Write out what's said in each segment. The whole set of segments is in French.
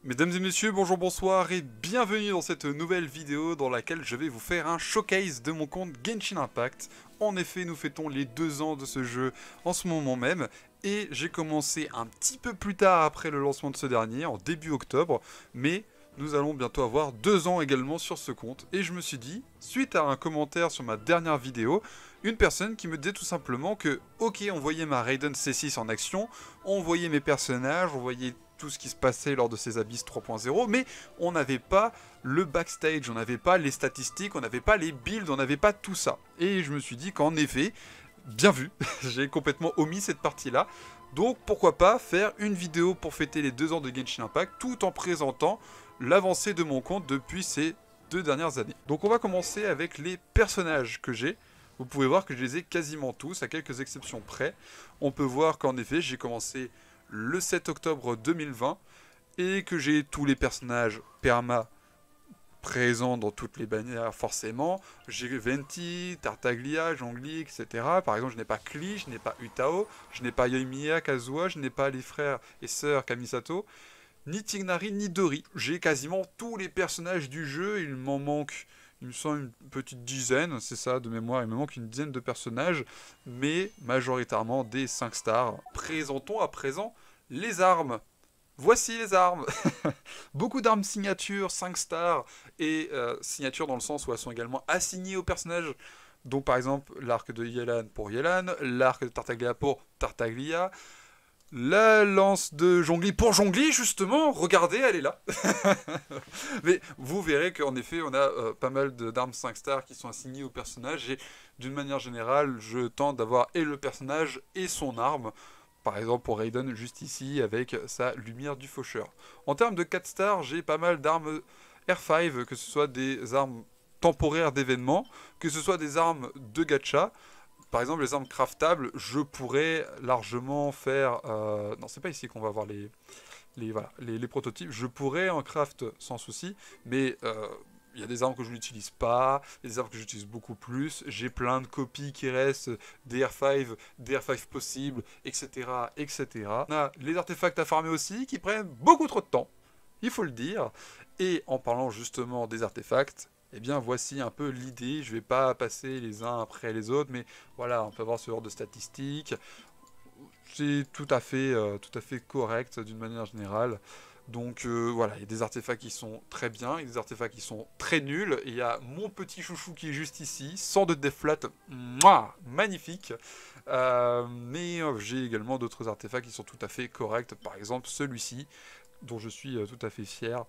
Mesdames et messieurs, bonjour, bonsoir et bienvenue dans cette nouvelle vidéo dans laquelle je vais vous faire un showcase de mon compte Genshin Impact. En effet, nous fêtons les 2 ans de ce jeu en ce moment même et j'ai commencé un petit peu plus tard après le lancement de ce dernier, en début octobre, mais nous allons bientôt avoir 2 ans également sur ce compte. Et je me suis dit, suite à un commentaire sur ma dernière vidéo, une personne qui me disait tout simplement que, ok, on voyait ma Raiden C6 en action, on voyait mes personnages, on voyait tout ce qui se passait lors de ces Abyss 3.0, mais on n'avait pas le backstage, on n'avait pas les statistiques, on n'avait pas les builds, on n'avait pas tout ça. Et je me suis dit qu'en effet, bien vu, j'ai complètement omis cette partie-là. Donc pourquoi pas faire une vidéo pour fêter les 2 ans de Genshin Impact tout en présentant l'avancée de mon compte depuis ces 2 dernières années. Donc on va commencer avec les personnages que j'ai. Vous pouvez voir que je les ai quasiment tous, à quelques exceptions près. On peut voir qu'en effet, j'ai commencé le 7 octobre 2020 et que j'ai tous les personnages perma présents dans toutes les bannières forcément. J'ai Venti, Tartaglia, Zhongli, etc. Par exemple, je n'ai pas Klee, je n'ai pas Utao, je n'ai pas Yoimiya, Kazuha, je n'ai pas les frères et sœurs Kamisato, ni Tignari, ni Dori. J'ai quasiment tous les personnages du jeu, il m'en manque, il me semble, une petite dizaine, c'est ça de mémoire, il me manque une dizaine de personnages, mais majoritairement des 5 stars. Présentons à présent les armes. Voici les armes. Beaucoup d'armes signatures, 5 stars, et signatures dans le sens où elles sont également assignées aux personnages. Donc par exemple l'arc de Yelan pour Yelan, l'arc de Tartaglia pour Tartaglia, la lance de Zhongli pour Zhongli, justement, regardez, elle est là. Mais vous verrez qu'en effet, on a pas mal d'armes 5 stars qui sont assignées aux personnages, et d'une manière générale, je tente d'avoir et le personnage et son arme. Par exemple pour Raiden, juste ici, avec sa lumière du faucheur. En termes de 4 stars, j'ai pas mal d'armes R5, que ce soit des armes temporaires d'événements, que ce soit des armes de gacha. Par exemple, les armes craftables, je pourrais largement faire... Non, c'est pas ici qu'on va voir voilà, les prototypes. Je pourrais en craft sans souci, mais il y a des armes que je n'utilise pas, des armes que j'utilise beaucoup plus. J'ai plein de copies qui restent, des R5, des R5 possibles, etc., etc. On a les artefacts à farmer aussi, qui prennent beaucoup trop de temps, il faut le dire. Et en parlant justement des artefacts, eh bien voici un peu l'idée. Je ne vais pas passer les uns après les autres, mais voilà, on peut avoir ce genre de statistiques. C'est tout à fait correct d'une manière générale. Donc voilà, il y a des artefacts qui sont très bien, il y a des artefacts qui sont très nuls. Et il y a mon petit chouchou qui est juste ici, sans de deflat, mouah, magnifique. Mais j'ai également d'autres artefacts qui sont tout à fait corrects. Par exemple celui-ci, dont je suis tout à fait fier.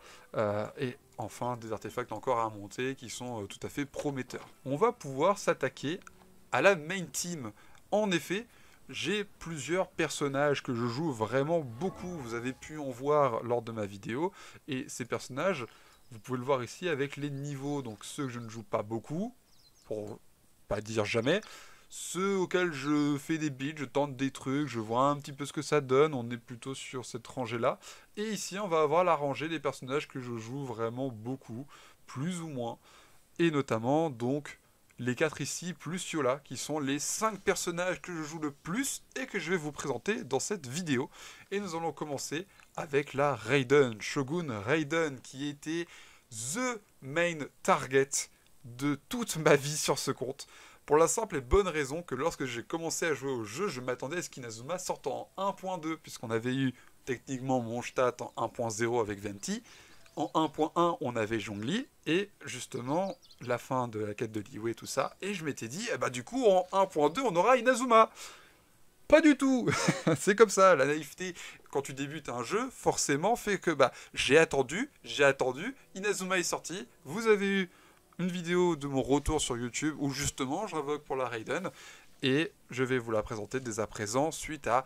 Et enfin des artefacts encore à monter qui sont tout à fait prometteurs. On va pouvoir s'attaquer à la main team. En effet, j'ai plusieurs personnages que je joue vraiment beaucoup. Vous avez pu en voir lors de ma vidéo. Et ces personnages, vous pouvez le voir ici avec les niveaux. Donc ceux que je ne joue pas beaucoup, pour pas dire jamais. Ceux auxquels je fais des builds, je tente des trucs, je vois un petit peu ce que ça donne. On est plutôt sur cette rangée-là. Et ici, on va avoir la rangée des personnages que je joue vraiment beaucoup, plus ou moins. Et notamment, donc, les 4 ici, plus Yola, qui sont les 5 personnages que je joue le plus et que je vais vous présenter dans cette vidéo. Et nous allons commencer avec la Raiden, Shogun Raiden, qui était THE main target de toute ma vie sur ce compte. Pour la simple et bonne raison que lorsque j'ai commencé à jouer au jeu, je m'attendais à ce qu'Inazuma sorte en 1.2, puisqu'on avait eu techniquement mon stat en 1.0 avec Venti. En 1.1, on avait Zhongli, et justement, la fin de la quête de Liyue et tout ça, et je m'étais dit, eh bah du coup, en 1.2, on aura Inazuma. Pas du tout. C'est comme ça, la naïveté, quand tu débutes un jeu, forcément fait que, bah, j'ai attendu, Inazuma est sorti, vous avez eu une vidéo de mon retour sur YouTube, où justement, j'invoque pour la Raiden, et je vais vous la présenter dès à présent, suite à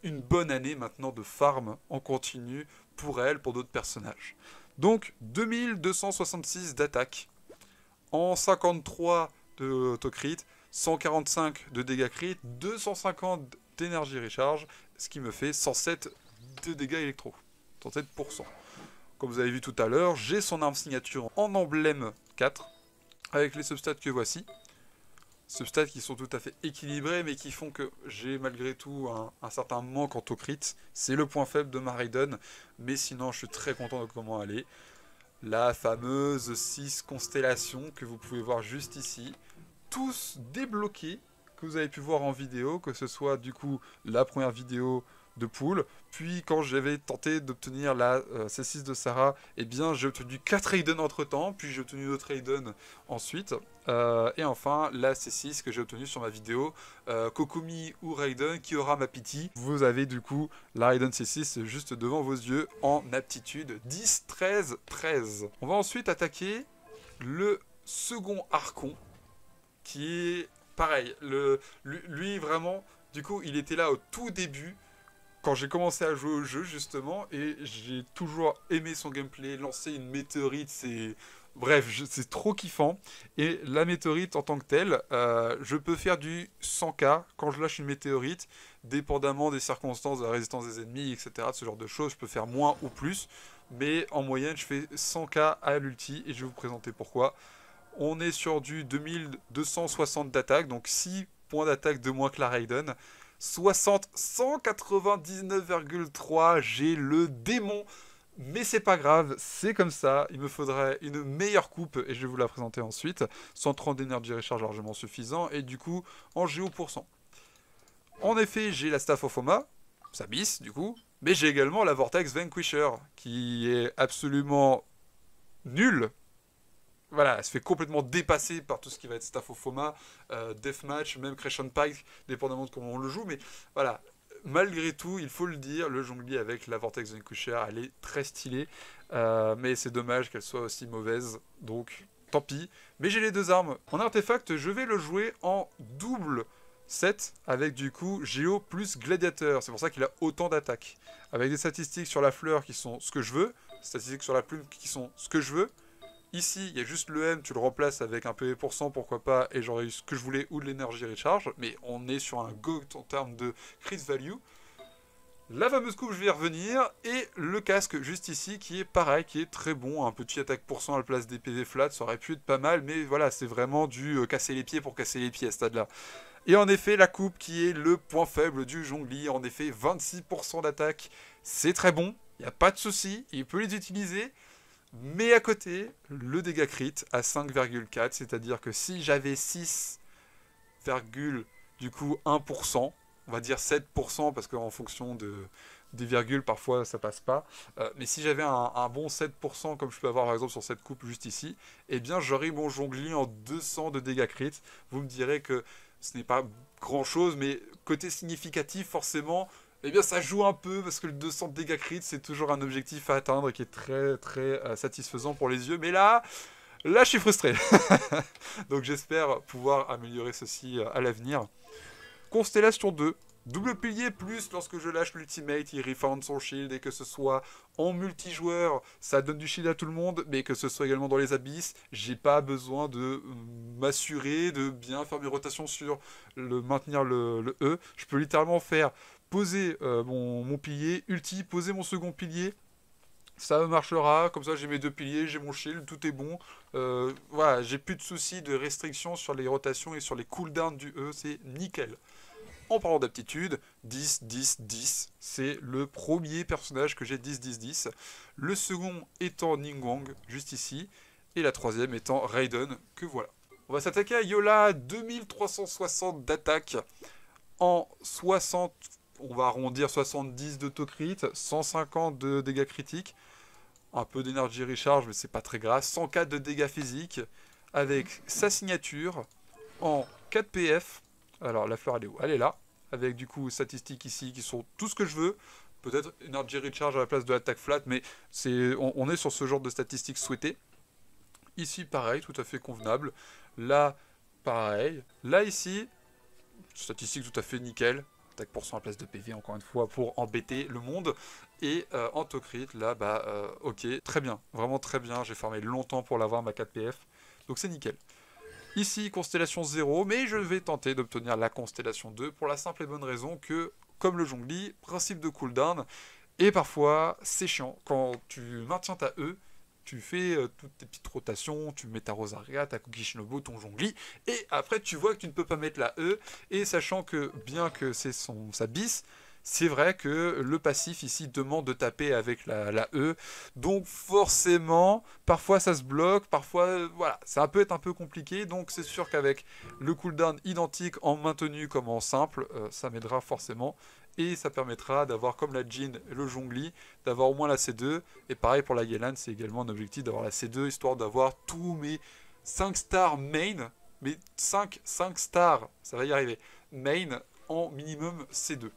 une bonne année maintenant de farm en continu pour elle, pour d'autres personnages. Donc 2266 d'attaque, en 53 de autocrit, 145 de dégâts crit, 250 d'énergie recharge, ce qui me fait 107 de dégâts électro, 107%. Comme vous avez vu tout à l'heure, j'ai son arme signature en emblème 4, avec les substats que voici. substats qui sont tout à fait équilibrés, mais qui font que j'ai malgré tout un certain manque en crit. C'est le point faible de ma Raiden, mais sinon je suis très content de comment elle est. La fameuse 6 constellations que vous pouvez voir juste ici, tous débloqués, que vous avez pu voir en vidéo, que ce soit du coup la première vidéo de pool, puis quand j'avais tenté d'obtenir la C6 de Sarah, eh bien j'ai obtenu 4 Raiden entre temps, puis j'ai obtenu d'autres Raiden ensuite, et enfin la C6 que j'ai obtenue sur ma vidéo, Kokumi ou Raiden, qui aura ma pity. Vous avez du coup la Raiden C6 juste devant vos yeux en aptitude 10, 13, 13. On va ensuite attaquer le second Archon, qui est pareil, lui vraiment, du coup il était là au tout début, quand j'ai commencé à jouer au jeu justement, et j'ai toujours aimé son gameplay. Lancer une météorite, c'est... Bref, c'est trop kiffant. Et la météorite en tant que telle, je peux faire du 100k quand je lâche une météorite, dépendamment des circonstances, de la résistance des ennemis, etc. De ce genre de choses, je peux faire moins ou plus. Mais en moyenne, je fais 100k à l'ulti, et je vais vous présenter pourquoi. On est sur du 2260 d'attaque, donc 6 points d'attaque de moins que la Raiden. 199,3, j'ai le démon, mais c'est pas grave, c'est comme ça, il me faudrait une meilleure coupe, et je vais vous la présenter ensuite. 130 d'énergie recharge largement suffisant, et du coup, en géo %. En effet, j'ai la Staff of Oma, ça bisse du coup, mais j'ai également la Vortex Vanquisher, qui est absolument nulle. Voilà, elle se fait complètement dépasser par tout ce qui va être Staff of Oma, Deathmatch, même Crescent Pike, dépendamment de comment on le joue. Mais voilà, malgré tout, il faut le dire, le jonglier avec la Vortex Vanquisher, elle est très stylée. Mais c'est dommage qu'elle soit aussi mauvaise, donc tant pis. Mais j'ai les deux armes. En artefact, je vais le jouer en double set, avec du coup Géo plus Gladiateur. C'est pour ça qu'il a autant d'attaques. Avec des statistiques sur la fleur qui sont ce que je veux, statistiques sur la plume qui sont ce que je veux. Ici, il y a juste le M, tu le remplaces avec un PV %, pourquoi pas, et j'aurais eu ce que je voulais, ou de l'énergie recharge, mais on est sur un GOAT en termes de crit value. La fameuse coupe, je vais y revenir, et le casque juste ici, qui est pareil, qui est très bon, un petit attaque % à la place des PV flat, ça aurait pu être pas mal, mais voilà, c'est vraiment du casser les pieds pour casser les pieds à ce stade-là. Et en effet, la coupe qui est le point faible du jonglier, en effet, 26% d'attaque, c'est très bon, il n'y a pas de souci, il peut les utiliser. Mais à côté, le dégât crit à 5,4, c'est-à-dire que si j'avais 6, du coup 1%, on va dire 7%, parce qu'en fonction des virgules, parfois ça passe pas, mais si j'avais un bon 7%, comme je peux avoir par exemple sur cette coupe juste ici, eh bien j'aurais mon jonglier en 200 de dégâts crit. Vous me direz que ce n'est pas grand-chose, mais côté significatif, forcément... Eh bien ça joue un peu parce que le 200 de dégâts crit c'est toujours un objectif à atteindre qui est très très satisfaisant pour les yeux. Mais là je suis frustré. Donc j'espère pouvoir améliorer ceci à l'avenir. Constellation 2. Double pilier plus lorsque je lâche l'ultimate, il refound son shield et que ce soit en multijoueur, ça donne du shield à tout le monde, mais que ce soit également dans les abysses, j'ai pas besoin de m'assurer de bien faire mes rotations sur maintenir le E. Je peux littéralement faire poser mon pilier, ulti, poser mon second pilier, ça marchera, comme ça j'ai mes deux piliers, j'ai mon shield, tout est bon. Voilà, j'ai plus de soucis de restrictions sur les rotations et sur les cooldowns du E, c'est nickel. En parlant d'aptitude, 10, 10, 10, c'est le premier personnage que j'ai 10, 10, 10. Le second étant Ningguang, juste ici, et la troisième étant Raiden, que voilà. On va s'attaquer à Yola, 2360 d'attaque, en 60, on va arrondir 70 d'autocrit, 150 de dégâts critiques, un peu d'énergie recharge, mais c'est pas très grave, 104 de dégâts physiques, avec sa signature, en 4 PF. Alors la fleur elle est où? Elle est là, avec du coup statistiques ici qui sont tout ce que je veux. Peut-être Energy Recharge à la place de l'attaque flat, mais on est sur ce genre de statistiques souhaitées. Ici pareil, tout à fait convenable. Là pareil. Là ici, statistique tout à fait nickel. Attaque % à la place de PV encore une fois pour embêter le monde. Et en Tocrit, là ok, très bien, vraiment très bien. J'ai farmé longtemps pour l'avoir ma 4 PF, donc c'est nickel. Ici, constellation 0, mais je vais tenter d'obtenir la constellation 2 pour la simple et bonne raison que, comme le jongli, principe de cooldown, et parfois c'est chiant, quand tu maintiens ta E, tu fais toutes tes petites rotations, tu mets ta Rosaria, ta Kuki Shinobu, ton Zhongli, et après tu vois que tu ne peux pas mettre la E, et sachant que bien que c'est sa bis, c'est vrai que le passif ici demande de taper avec la E, donc forcément, parfois ça se bloque, parfois, voilà, ça peut être un peu compliqué, donc c'est sûr qu'avec le cooldown identique en maintenu comme en simple, ça m'aidera forcément, et ça permettra d'avoir comme la Jin et le Zhongli, d'avoir au moins la C2, et pareil pour la Yelan, c'est également un objectif d'avoir la C2, histoire d'avoir tous mes 5 stars main, mes 5 stars, ça va y arriver, main en minimum C2.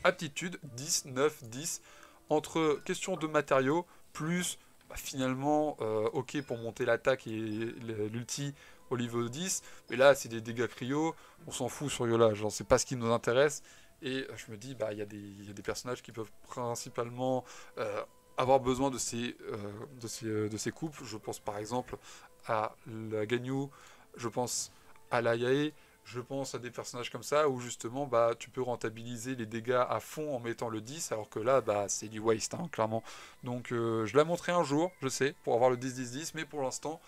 Aptitude 10, 9, 10, entre question de matériaux, plus finalement, ok pour monter l'attaque et l'ulti au niveau 10, mais là c'est des dégâts cryo, on s'en fout sur Yola, genre c'est pas ce qui nous intéresse, et je me dis, bah il y a des personnages qui peuvent principalement avoir besoin de ces coupes, je pense par exemple à la Ganyu, je pense à la Yae, je pense à des personnages comme ça où justement bah, tu peux rentabiliser les dégâts à fond en mettant le 10 alors que là bah, c'est du waste hein, clairement. Donc je la montrerai un jour, je sais, pour avoir le 10-10-10, mais pour l'instant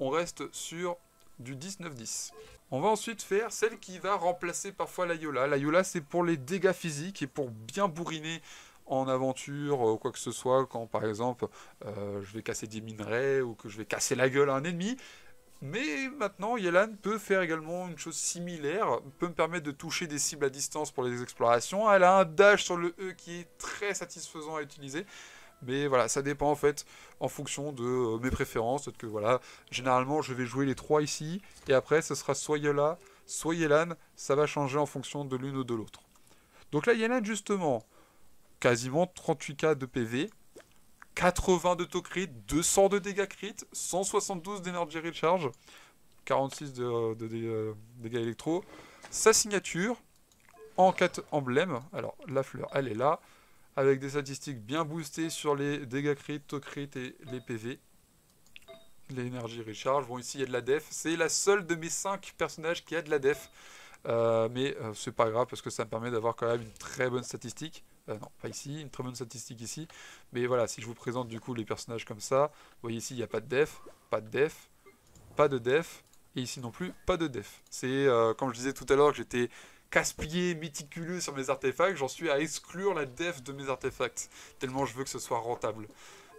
on reste sur du 10-9-10. On va ensuite faire celle qui va remplacer parfois la Yola. La Yola c'est pour les dégâts physiques et pour bien bourriner en aventure ou quoi que ce soit, quand par exemple je vais casser des minerais ou que je vais casser la gueule à un ennemi. Mais maintenant, Yelan peut faire également une chose similaire, peut me permettre de toucher des cibles à distance pour les explorations. Elle a un dash sur le E qui est très satisfaisant à utiliser. Mais voilà, ça dépend en fait en fonction de mes préférences. Peut-être que voilà, généralement je vais jouer les 3 ici, et après ce sera soit Yola, soit Yelan, ça va changer en fonction de l'une ou de l'autre. Donc là, Yelan justement, quasiment 38k de PV, 80 de taux crit, 200 de dégâts crit, 172 d'énergie recharge, 46 de dégâts électro. Sa signature, en 4 emblèmes, alors la fleur elle est là, avec des statistiques bien boostées sur les dégâts crit, taux crit et les PV. L'énergie recharge, bon ici il y a de la def, c'est la seule de mes 5 personnages qui a de la def. Mais c'est pas grave parce que ça me permet d'avoir quand même une très bonne statistique. Non, pas ici, une très bonne statistique ici. Mais voilà, si je vous présente du coup les personnages comme ça, vous voyez ici il n'y a pas de def, pas de def, pas de def, et ici non plus pas de def. C'est comme je disais tout à l'heure que j'étais casse-pied, méticuleux sur mes artefacts, j'en suis à exclure la def de mes artefacts, tellement je veux que ce soit rentable.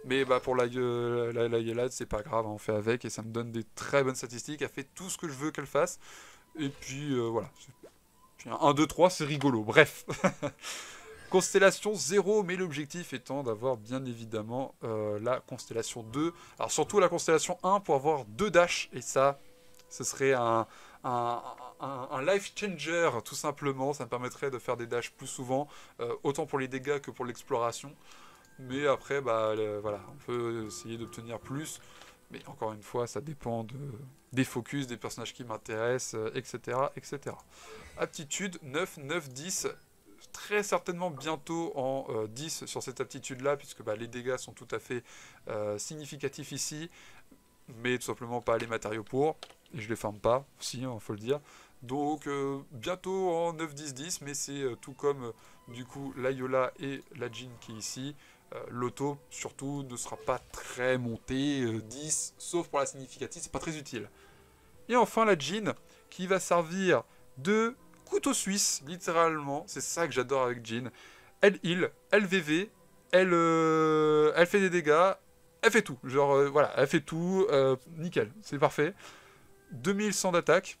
Mais bah, pour la Yelad, c'est pas grave, hein, on fait avec et ça me donne des très bonnes statistiques, elle fait tout ce que je veux qu'elle fasse. Et puis voilà. Puis 1, 2, 3, c'est rigolo. Bref. Constellation 0, mais l'objectif étant d'avoir bien évidemment la constellation 2. Alors surtout la constellation 1 pour avoir 2 dash. Et ça, ce serait un life changer tout simplement. Ça me permettrait de faire des dashs plus souvent, autant pour les dégâts que pour l'exploration. Mais après, bah, voilà, on peut essayer d'obtenir plus. Mais encore une fois, ça dépend des focus, des personnages qui m'intéressent, etc., etc. Aptitude 9, 9, 10. Très certainement bientôt en 10 sur cette aptitude-là, puisque bah, les dégâts sont tout à fait significatifs ici. Mais tout simplement pas les matériaux pour. Et je les farme pas, si, hein, faut le dire. Donc bientôt en 9, 10, 10, mais c'est tout comme du coup la Yola et la Jin qui est ici. L'auto surtout ne sera pas très monté 10, sauf pour la significative, c'est pas très utile. Et enfin la Jin qui va servir de couteau suisse, littéralement, c'est ça que j'adore avec Jin. Elle heal, elle VV, elle fait des dégâts, elle fait tout, genre voilà, elle fait tout, nickel, c'est parfait. 2100 d'attaque.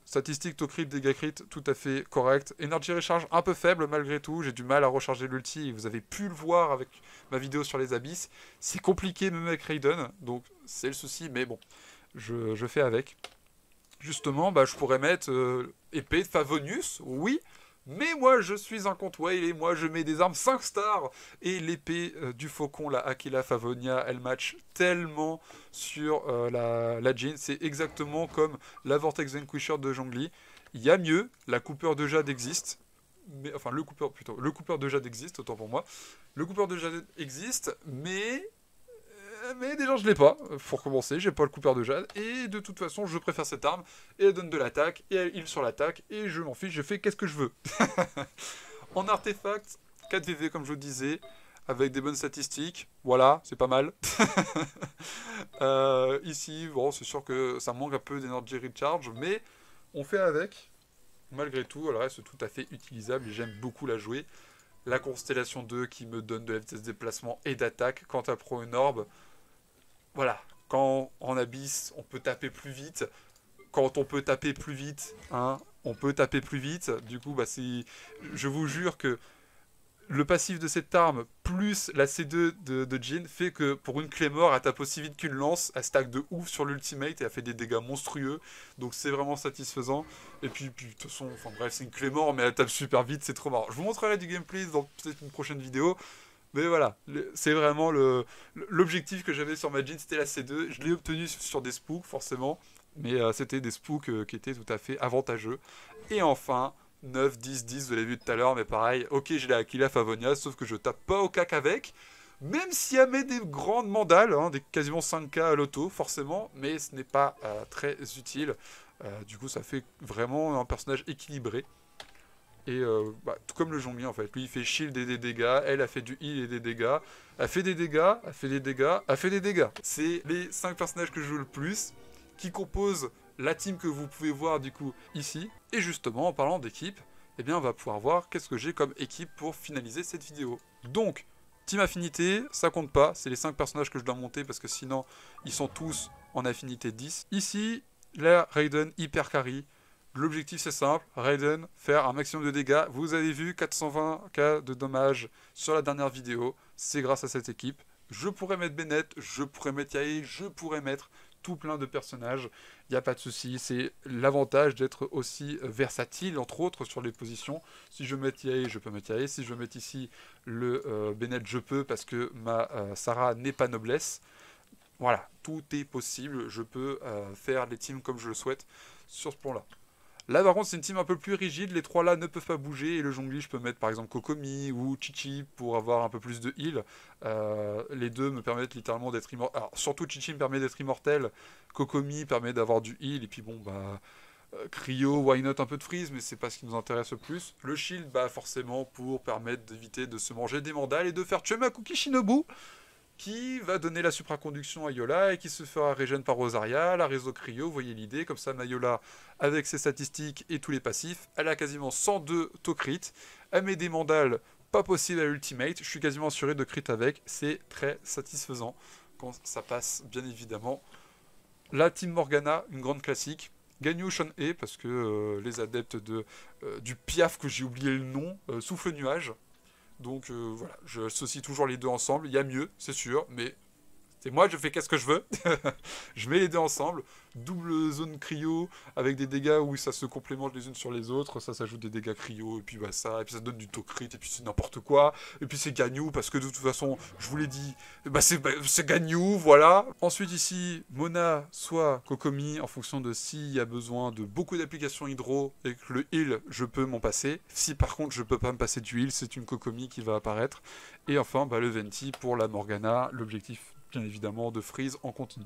Statistique to crit, dégâts crit, tout à fait correct. Energy recharge un peu faible malgré tout. J'ai du mal à recharger l'ulti. Vous avez pu le voir avec ma vidéo sur les abysses. C'est compliqué même avec Raiden. Donc c'est le souci. Mais bon, je fais avec. Justement, bah, je pourrais mettre épée de Favonius. Oui. Mais moi, je suis un compte whale et moi, je mets des armes 5 stars. Et l'épée du faucon, la Aquila Favonia, elle match tellement sur la Jin. C'est exactement comme la Vortex Vanquisher de Zhongli. Il y a mieux, la coupeur de jade existe. Mais, enfin, le coupeur de jade existe, autant pour moi. Le coupeur de jade existe, mais déjà je l'ai pas, pour commencer, j'ai pas le coupeur de jade, et de toute façon je préfère cette arme, et elle donne de l'attaque, et elle heal sur l'attaque, et je m'en fiche, je fais qu'est-ce que je veux. En artefact, 4 VV comme je vous disais, avec des bonnes statistiques. Voilà, c'est pas mal. Ici, bon, c'est sûr que ça manque un peu d'energy recharge, mais on fait avec. Malgré tout, elle reste tout à fait utilisable et j'aime beaucoup la jouer. La Constellation 2 qui me donne de la vitesse de déplacement et d'attaque. Quand elle prend une orbe, voilà. Quand en abysse, on peut taper plus vite. Quand on peut taper plus vite, hein, on peut taper plus vite. Du coup, bah, je vous jure que le passif de cette arme plus la C2 de Jhin fait que pour une Claymore, elle tape aussi vite qu'une lance, elle stack de ouf sur l'ultimate et elle fait des dégâts monstrueux, donc c'est vraiment satisfaisant. Et puis de toute façon, enfin bref, c'est une Claymore, mais elle tape super vite, c'est trop marrant. Je vous montrerai du gameplay dans peut-être une prochaine vidéo, mais voilà, c'est vraiment l'objectif que j'avais sur ma Jhin, c'était la C2. Je l'ai obtenu sur des spooks, forcément, mais c'était des spooks qui étaient tout à fait avantageux. Et enfin, 9, 10, 10, vous l'avez vu tout à l'heure, mais pareil, ok, j'ai la Aquila Favonia, sauf que je tape pas au cac avec, même si elle met des grandes mandales, hein, des quasiment 5k à l'auto, forcément, mais ce n'est pas très utile. Du coup, ça fait vraiment un personnage équilibré. Et tout comme le jonglier en fait, lui il fait shield et des dégâts, elle a fait du heal et des dégâts, elle fait des dégâts, elle fait des dégâts, elle fait des dégâts. C'est les 5 personnages que je joue le plus, qui composent la team que vous pouvez voir du coup ici. Et justement, en parlant d'équipe, eh bien on va pouvoir voir qu'est-ce que j'ai comme équipe pour finaliser cette vidéo. Donc, team affinité, ça compte pas, c'est les 5 personnages que je dois monter parce que sinon ils sont tous en affinité 10. Ici, la Raiden hyper carry. L'objectif c'est simple, Raiden, faire un maximum de dégâts. Vous avez vu 420k de dommages sur la dernière vidéo, c'est grâce à cette équipe. Je pourrais mettre Bennett, je pourrais mettre Yae, je pourrais mettre tout plein de personnages, il n'y a pas de souci, c'est l'avantage d'être aussi versatile, entre autres, sur les positions. Si je veux mettre Yae, je peux mettre Yae, si je veux mettre ici le Bennett, je peux, parce que ma Sarah n'est pas noblesse. Voilà, tout est possible, je peux faire les teams comme je le souhaite sur ce plan-là. Là par contre c'est une team un peu plus rigide, les trois là ne peuvent pas bouger et le jonglier je peux mettre par exemple Kokomi ou Chichi pour avoir un peu plus de heal. Les deux me permettent littéralement d'être immortel. Alors surtout Chichi me permet d'être immortel, Kokomi permet d'avoir du heal et puis bon bah... Cryo, why not un peu de freeze, mais c'est pas ce qui nous intéresse le plus. Le shield, bah forcément pour permettre d'éviter de se manger des mandales et de faire tuer ma Kuki Shinobu, qui va donner la supraconduction à Yola et qui se fera régène par Rosaria, la réseau Cryo, vous voyez l'idée, comme ça Mayola, avec ses statistiques et tous les passifs, elle a quasiment 102 to crit, elle met des mandales pas possible à ultimate, je suis quasiment assuré de crit avec, c'est très satisfaisant quand ça passe bien évidemment. La team Morgana, une grande classique, Ganyu Shon-e, parce que les adeptes du Piaf, que j'ai oublié le nom, souffle nuage. Donc voilà, je associe toujours les deux ensemble. Il y a mieux, c'est sûr, mais c'est moi, je fais qu'est-ce que je veux. Je mets les deux ensemble. Double zone cryo avec des dégâts où ça se complémente les unes sur les autres. Ça s'ajoute des dégâts cryo et puis bah ça, et puis ça donne du to-crit et puis c'est n'importe quoi. Et puis c'est Ganyu parce que de toute façon, je vous l'ai dit, c'est Ganyu, voilà. Ensuite ici, Mona soit Kokomi en fonction de s'il y a besoin de beaucoup d'applications hydro et que le heal, je peux m'en passer. Si par contre je peux pas me passer du heal, c'est une Kokomi qui va apparaître. Et enfin, bah, le Venti pour la Morgana, l'objectif bien évidemment de freeze en continu.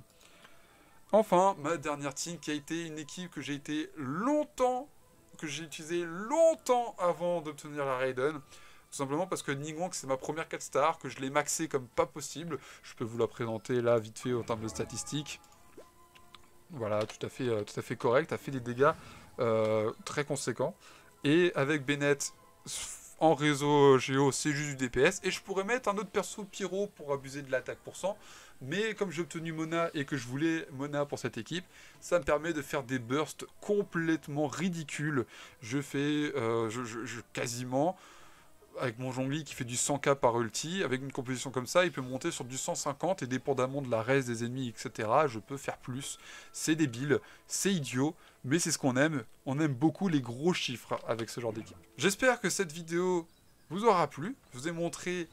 Enfin, ma dernière team qui a été une équipe que j'ai utilisé longtemps avant d'obtenir la Raiden. Tout simplement parce que Ningguang c'est ma première 4 stars, que je l'ai maxé comme pas possible. Je peux vous la présenter là vite fait en termes de statistiques. Voilà, tout à fait correct, a fait des dégâts très conséquents. Et avec Bennett en réseau Géo, c'est juste du DPS. Et je pourrais mettre un autre perso Pyro pour abuser de l'attaque % mais comme j'ai obtenu Mona et que je voulais Mona pour cette équipe, ça me permet de faire des bursts complètement ridicules. Je fais quasiment, avec mon jonglier qui fait du 100k par ulti, avec une composition comme ça, il peut monter sur du 150 et dépendamment de la res des ennemis, etc., je peux faire plus. C'est débile, c'est idiot, mais c'est ce qu'on aime. On aime beaucoup les gros chiffres avec ce genre d'équipe. J'espère que cette vidéo vous aura plu. Je vous ai montré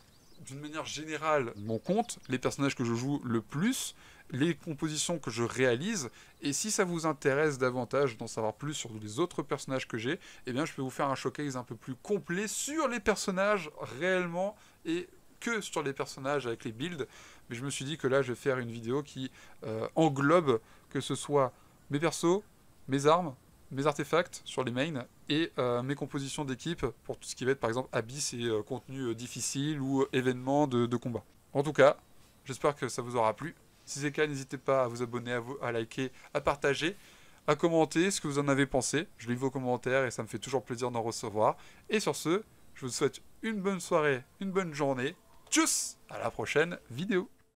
d'une manière générale mon compte, les personnages que je joue le plus, les compositions que je réalise, et si ça vous intéresse davantage d'en savoir plus sur les autres personnages que j'ai, eh bien je peux vous faire un showcase un peu plus complet sur les personnages réellement, et que sur les personnages avec les builds, mais je me suis dit que là je vais faire une vidéo qui englobe que ce soit mes persos, mes armes, mes artefacts sur les mains et mes compositions d'équipe pour tout ce qui va être par exemple abyss et contenu difficile ou événements de combat. En tout cas, j'espère que ça vous aura plu. Si c'est le cas, n'hésitez pas à vous abonner, à liker, à partager, à commenter ce que vous en avez pensé. Je lis vos commentaires et ça me fait toujours plaisir d'en recevoir. Et sur ce, je vous souhaite une bonne soirée, une bonne journée. Tchuss! À la prochaine vidéo.